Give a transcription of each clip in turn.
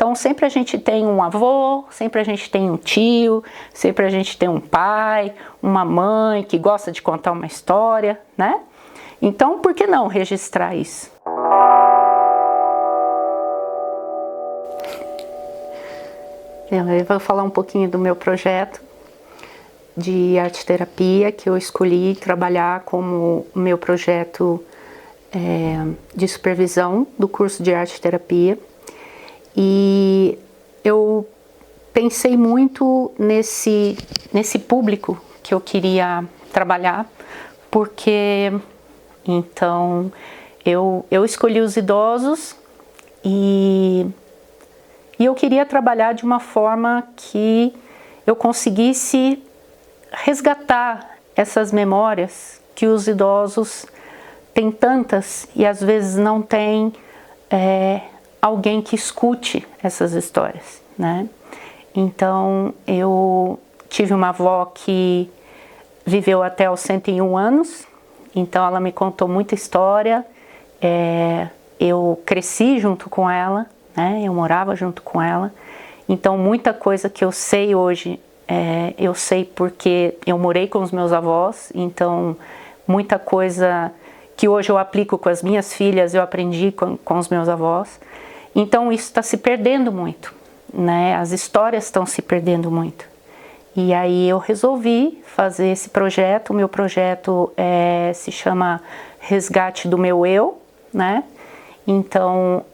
Então sempre a gente tem um avô, sempre a gente tem um tio, sempre a gente tem um pai, uma mãe que gosta de contar uma história, né? Então por que não registrar isso? Eu vou falar um pouquinho do meu projeto de arte-terapia, que eu escolhi trabalhar como meu projeto de supervisão do curso de arte-terapia. E eu pensei muito nesse público que eu queria trabalhar, porque então eu escolhi os idosos e eu queria trabalhar de uma forma que eu conseguisse resgatar essas memórias que os idosos têm tantas e às vezes não tem alguém que escute essas histórias, né? Então eu tive uma avó que viveu até os 101 anos, então ela me contou muita história, eu cresci junto com ela, né? Eu morava junto com ela, então muita coisa que eu sei hoje, eu sei porque eu morei com os meus avós, então muita coisa que hoje eu aplico com as minhas filhas, eu aprendi com os meus avós. Então isso está se perdendo muito, né? As histórias estão se perdendo muito. E aí eu resolvi fazer esse projeto. O meu projeto se chama Resgate do Meu Eu, né? Então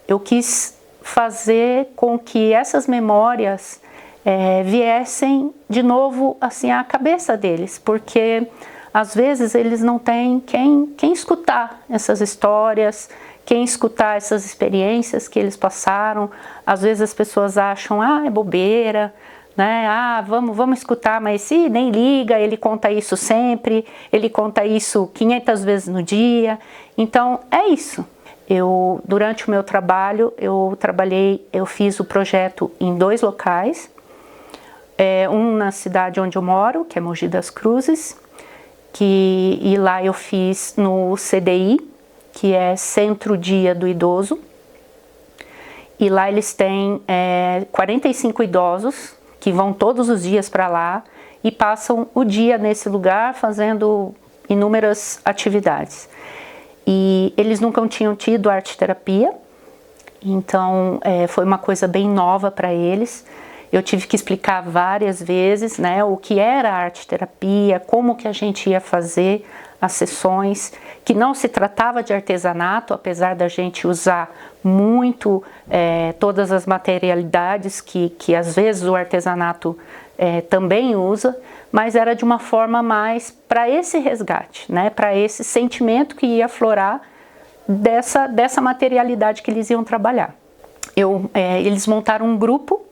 eu quis fazer com que essas memórias viessem de novo assim à cabeça deles, porque às vezes eles não têm quem escutar essas histórias, quem escutar essas experiências que eles passaram. Às vezes as pessoas acham, é bobeira, né? Vamos escutar, mas se nem liga, ele conta isso sempre, ele conta isso 500 vezes no dia. Então é isso. Durante o meu trabalho, eu fiz o projeto em 2 locais, um na cidade onde eu moro, que é Mogi das Cruzes, e lá eu fiz no CDI, que é Centro Dia do Idoso, e lá eles têm 45 idosos que vão todos os dias para lá e passam o dia nesse lugar fazendo inúmeras atividades. E eles nunca tinham tido arte-terapia, então foi uma coisa bem nova para eles. Eu tive que explicar várias vezes, né, o que era a arte-terapia, como que a gente ia fazer as sessões, que não se tratava de artesanato, apesar da gente usar muito todas as materialidades que às vezes o artesanato também usa, mas era de uma forma mais para esse resgate, né, para esse sentimento que ia aflorar dessa materialidade que eles iam trabalhar. Eles montaram um grupo,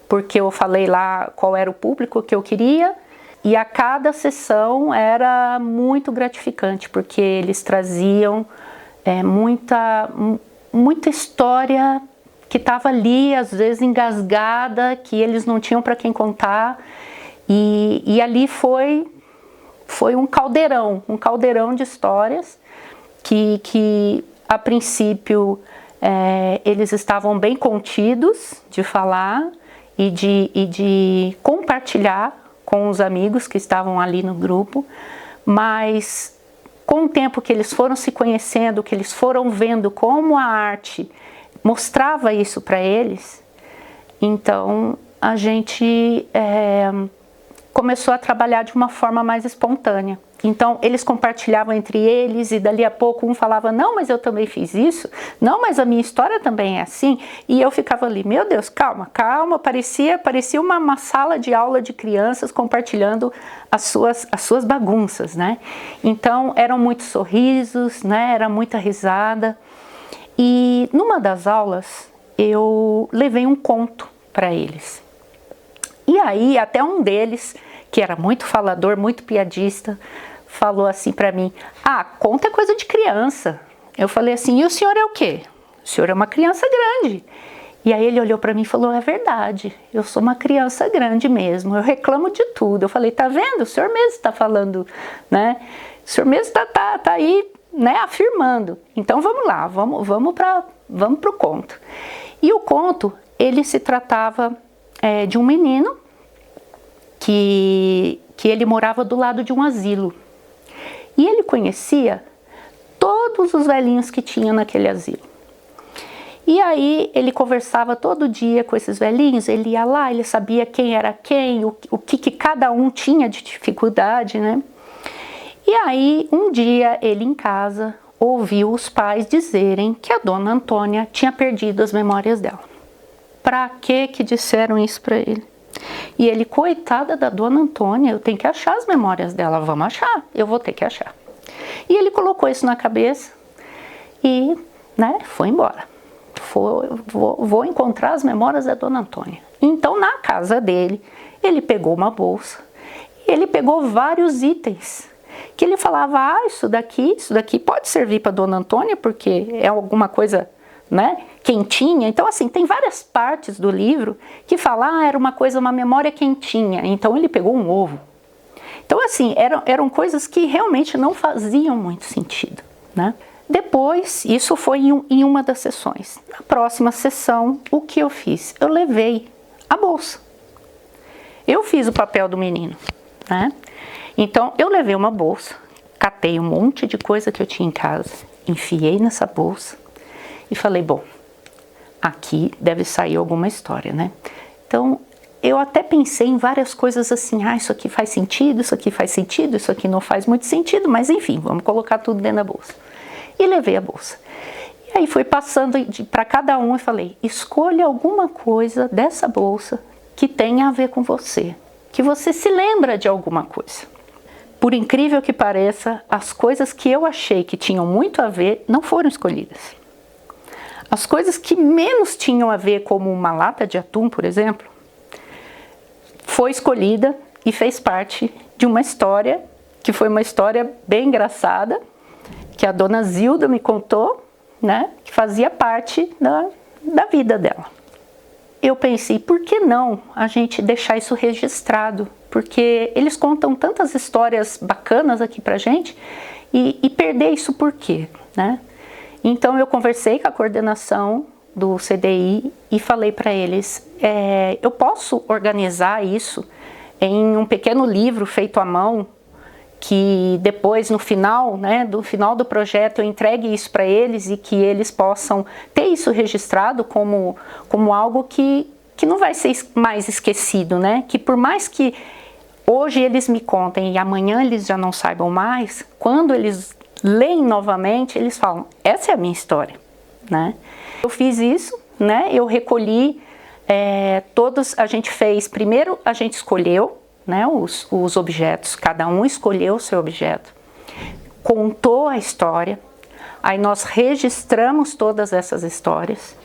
porque eu falei lá qual era o público que eu queria, e a cada sessão era muito gratificante, porque eles traziam muita história que estava ali, às vezes engasgada, que eles não tinham para quem contar, e ali foi um caldeirão de histórias que a princípio eles estavam bem contidos de falar e de compartilhar com os amigos que estavam ali no grupo, mas com o tempo que eles foram se conhecendo, que eles foram vendo como a arte mostrava isso para eles, então a gente começou a trabalhar de uma forma mais espontânea. Então eles compartilhavam entre eles e dali a pouco um falava, não, mas eu também fiz isso, não, mas a minha história também é assim, e eu ficava ali, meu Deus, calma, parecia uma sala de aula de crianças compartilhando as suas bagunças, né? Então eram muitos sorrisos, né? Era muita risada, e numa das aulas eu levei um conto para eles, e aí até um deles, que era muito falador, muito piadista, falou assim para mim, conta é coisa de criança. Eu falei assim, e o senhor é o quê? O senhor é uma criança grande. E aí ele olhou para mim e falou, é verdade, eu sou uma criança grande mesmo, eu reclamo de tudo. Eu falei, tá vendo? O senhor mesmo está falando, né? O senhor mesmo tá aí, né, afirmando. Então vamos lá, vamos pro conto. E conto, ele se tratava de um menino que ele morava do lado de um asilo. E ele conhecia todos os velhinhos que tinha naquele asilo. E aí ele conversava todo dia com esses velhinhos, ele ia lá, ele sabia quem era quem, o que cada um tinha de dificuldade, né? E aí, um dia, ele em casa ouviu os pais dizerem que a dona Antônia tinha perdido as memórias dela. Pra que disseram isso pra ele? E ele, coitada da dona Antônia, eu tenho que achar as memórias dela. Vamos achar, eu vou ter que achar. E ele colocou isso na cabeça e, né, foi embora. Vou encontrar as memórias da dona Antônia. Então, na casa dele, ele pegou uma bolsa e ele pegou vários itens que ele falava, isso daqui pode servir para dona Antônia, porque é alguma coisa, né, quentinha. Então, assim, tem várias partes do livro que falam, era uma memória quentinha. Então, ele pegou um ovo. Então, assim, eram coisas que realmente não faziam muito sentido, né? Depois, isso foi em uma das sessões. Na próxima sessão, o que eu fiz? Eu levei a bolsa. Eu fiz o papel do menino, né? Então, eu levei uma bolsa, catei um monte de coisa que eu tinha em casa, enfiei nessa bolsa e falei, bom, aqui deve sair alguma história, né? Então, eu até pensei em várias coisas assim, isso aqui faz sentido, isso aqui faz sentido, isso aqui não faz muito sentido, mas enfim, vamos colocar tudo dentro da bolsa. E levei a bolsa. E aí fui passando para cada um e falei, escolha alguma coisa dessa bolsa que tenha a ver com você, que você se lembra de alguma coisa. Por incrível que pareça, as coisas que eu achei que tinham muito a ver não foram escolhidas. As coisas que menos tinham a ver, como uma lata de atum, por exemplo, foi escolhida e fez parte de uma história, que foi uma história bem engraçada, que a dona Zilda me contou, né, que fazia parte da vida dela. Eu pensei, por que não a gente deixar isso registrado? Porque eles contam tantas histórias bacanas aqui pra gente, e perder isso por quê, né? Então eu conversei com a coordenação do CDI e falei para eles, eu posso organizar isso em um pequeno livro feito à mão, que depois no final, né, do projeto eu entregue isso para eles e que eles possam ter isso registrado como algo que não vai ser mais esquecido, né? Que por mais que hoje eles me contem e amanhã eles já não saibam mais, quando eles leem novamente, eles falam, essa é a minha história, né? Eu fiz isso, né? Eu recolhi a gente fez, primeiro a gente escolheu, né, os objetos, cada um escolheu o seu objeto, contou a história, aí nós registramos todas essas histórias,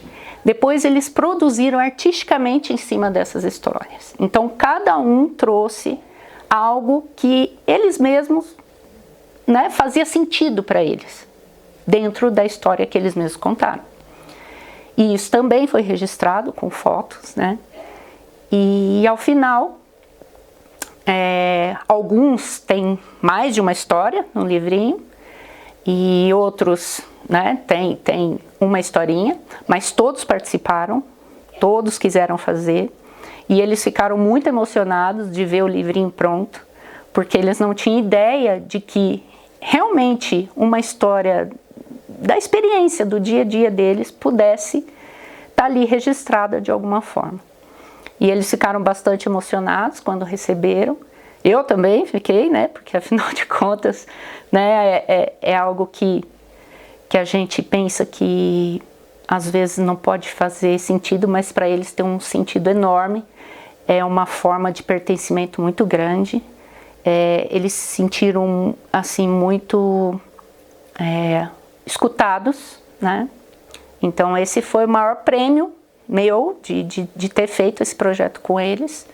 depois eles produziram artisticamente em cima dessas histórias. Então cada um trouxe algo que eles mesmos, né, fazia sentido para eles, dentro da história que eles mesmos contaram. E isso também foi registrado com fotos, né, e ao final, alguns têm mais de uma história no livrinho e outros, né, tem uma historinha, mas todos participaram, todos quiseram fazer e eles ficaram muito emocionados de ver o livrinho pronto, porque eles não tinham ideia de que realmente uma história da experiência do dia a dia deles pudesse estar ali registrada de alguma forma. E eles ficaram bastante emocionados quando receberam. Eu também fiquei, né? Porque afinal de contas, né, é algo que a gente pensa que às vezes não pode fazer sentido, mas para eles tem um sentido enorme. É uma forma de pertencimento muito grande. Eles se sentiram assim muito escutados, né? Então esse foi o maior prêmio meu de ter feito esse projeto com eles,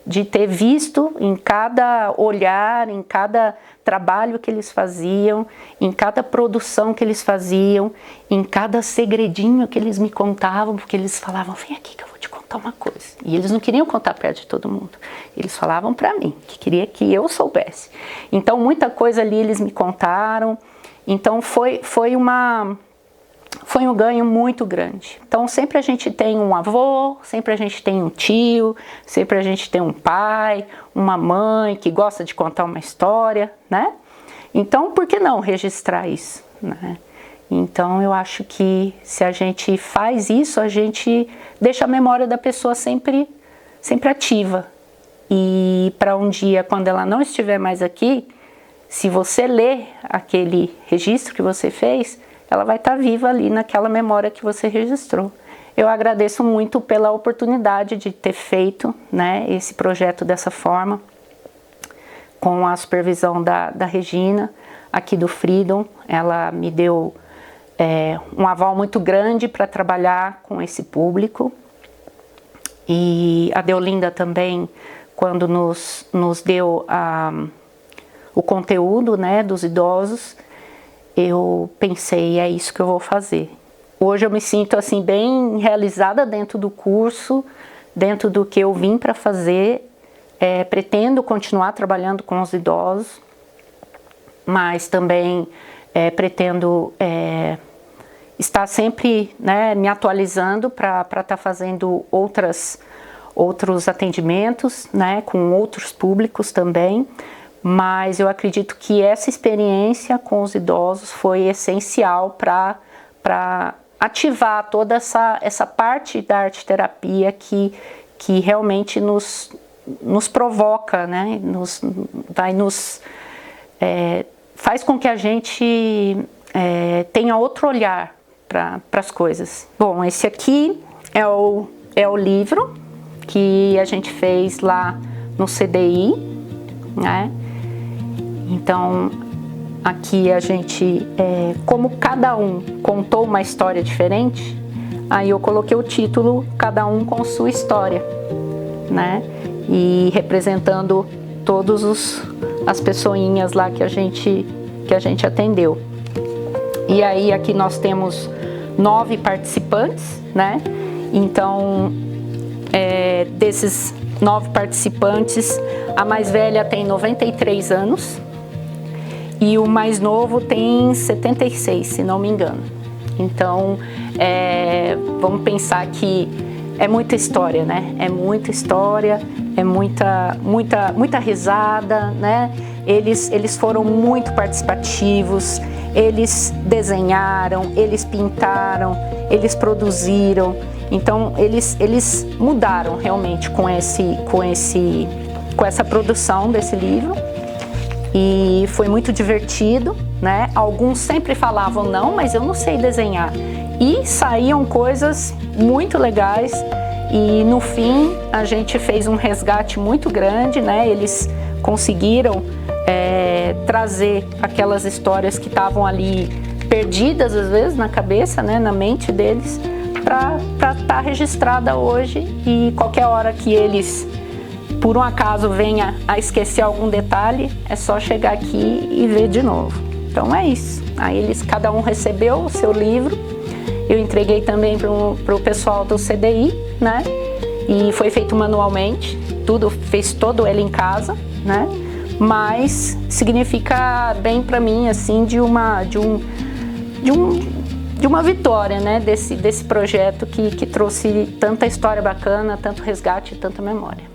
de ter visto em cada olhar, em cada trabalho que eles faziam, em cada produção que eles faziam, em cada segredinho que eles me contavam, porque eles falavam, vem aqui que eu vou te contar uma coisa. E eles não queriam contar perto de todo mundo, eles falavam para mim, que queria que eu soubesse. Então muita coisa ali eles me contaram, então foi uma foi um ganho muito grande. Então sempre a gente tem um avô, sempre a gente tem um tio, sempre a gente tem um pai, uma mãe que gosta de contar uma história, né? Então por que não registrar isso, né? Então eu acho que se a gente faz isso, a gente deixa a memória da pessoa sempre ativa. E para um dia, quando ela não estiver mais aqui, se você ler aquele registro que você fez, ela vai estar viva ali naquela memória que você registrou. Eu agradeço muito pela oportunidade de ter feito, né, esse projeto dessa forma, com a supervisão da Regina, aqui do Freedom. Ela me deu um aval muito grande para trabalhar com esse público. E a Deolinda também, quando nos deu o conteúdo, né, dos idosos, eu pensei, é isso que eu vou fazer. Hoje eu me sinto assim bem realizada dentro do curso, dentro do que eu vim para fazer. Pretendo continuar trabalhando com os idosos, mas também pretendo estar sempre, né, me atualizando para estar fazendo outros atendimentos, né, com outros públicos também. Mas eu acredito que essa experiência com os idosos foi essencial para ativar toda essa parte da arte-terapia que realmente nos provoca, né? Faz com que a gente tenha outro olhar para as coisas. Bom, esse aqui é o livro que a gente fez lá no CDI, né? Então, aqui a gente, como cada um contou uma história diferente, aí eu coloquei o título Cada Um com Sua História, né? E representando todas as pessoinhas lá que a gente atendeu. E aí aqui nós temos 9 participantes, né? Então, desses 9 participantes, a mais velha tem 93 anos, e o mais novo tem 76, se não me engano. Então, vamos pensar que é muita história, né? É muita história, é muita risada, né? Eles foram muito participativos, eles desenharam, eles pintaram, eles produziram. Então, eles mudaram realmente com essa produção desse livro. E foi muito divertido, né? Alguns sempre falavam, não, mas eu não sei desenhar. E saíam coisas muito legais. E no fim, a gente fez um resgate muito grande, né? Eles conseguiram trazer aquelas histórias que estavam ali perdidas, às vezes, na cabeça, né? Na mente deles, para estar registrada hoje. E qualquer hora que eles, por um acaso, venha a esquecer algum detalhe, é só chegar aqui e ver de novo. Então é isso. Aí cada um recebeu o seu livro. Eu entreguei também para o pessoal do CDI, né? E foi feito manualmente, fez todo ele em casa, né? Mas significa bem para mim, assim, de uma vitória, né? Desse projeto que trouxe tanta história bacana, tanto resgate e tanta memória.